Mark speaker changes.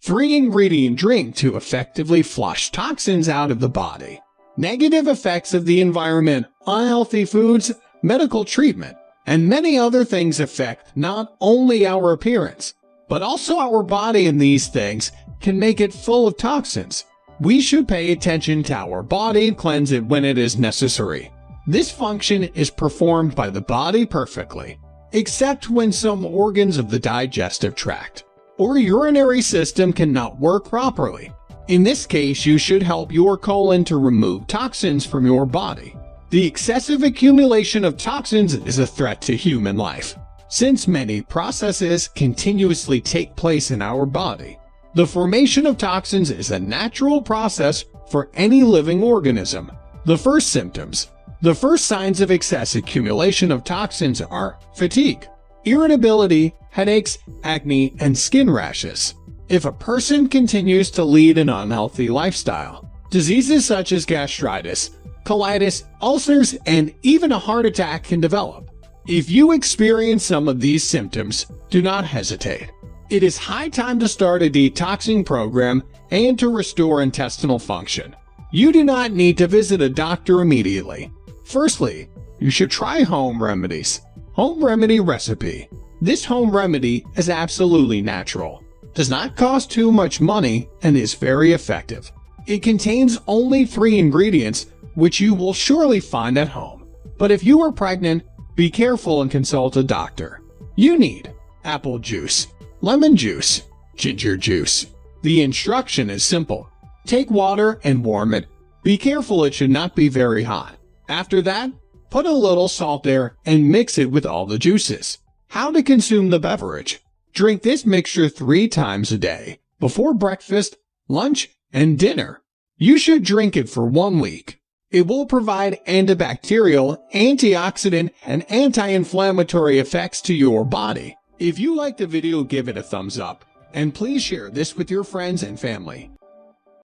Speaker 1: 3-ingredient drink to effectively flush toxins out of the body. Negative effects of the environment, unhealthy foods, medical treatment, and many other things affect not only our appearance, but also our body, and these things can make it full of toxins. We should pay attention to our body and cleanse it when it is necessary. This function is performed by the body perfectly, except when some organs of the digestive tract or urinary system cannot work properly. In this case, you should help your colon to remove toxins from your body. The excessive accumulation of toxins is a threat to human life, since many processes continuously take place in our body. The formation of toxins is a natural process for any living organism. The first symptoms. The first signs of excess accumulation of toxins are fatigue, irritability, headaches, acne, and skin rashes. If a person continues to lead an unhealthy lifestyle, diseases such as gastritis, colitis, ulcers, and even a heart attack can develop. If you experience some of these symptoms, do not hesitate. It is high time to start a detoxing program and to restore intestinal function. You do not need to visit a doctor immediately. Firstly, you should try home remedies. Home remedy recipe. This home remedy is absolutely natural, does not cost too much money, and is very effective. It contains only 3 ingredients, which you will surely find at home. But if you are pregnant, be careful and consult a doctor. You need apple juice, lemon juice, ginger juice. The instruction is simple. Take water and warm it. Be careful, it should not be very hot. After that, put a little salt there and mix it with all the juices. How to consume the beverage. Drink this mixture 3 times a day, before breakfast, lunch, and dinner. You should drink it for 1 week. It will provide antibacterial, antioxidant, and anti-inflammatory effects to your body. If you liked the video, give it a thumbs up, and please share this with your friends and family.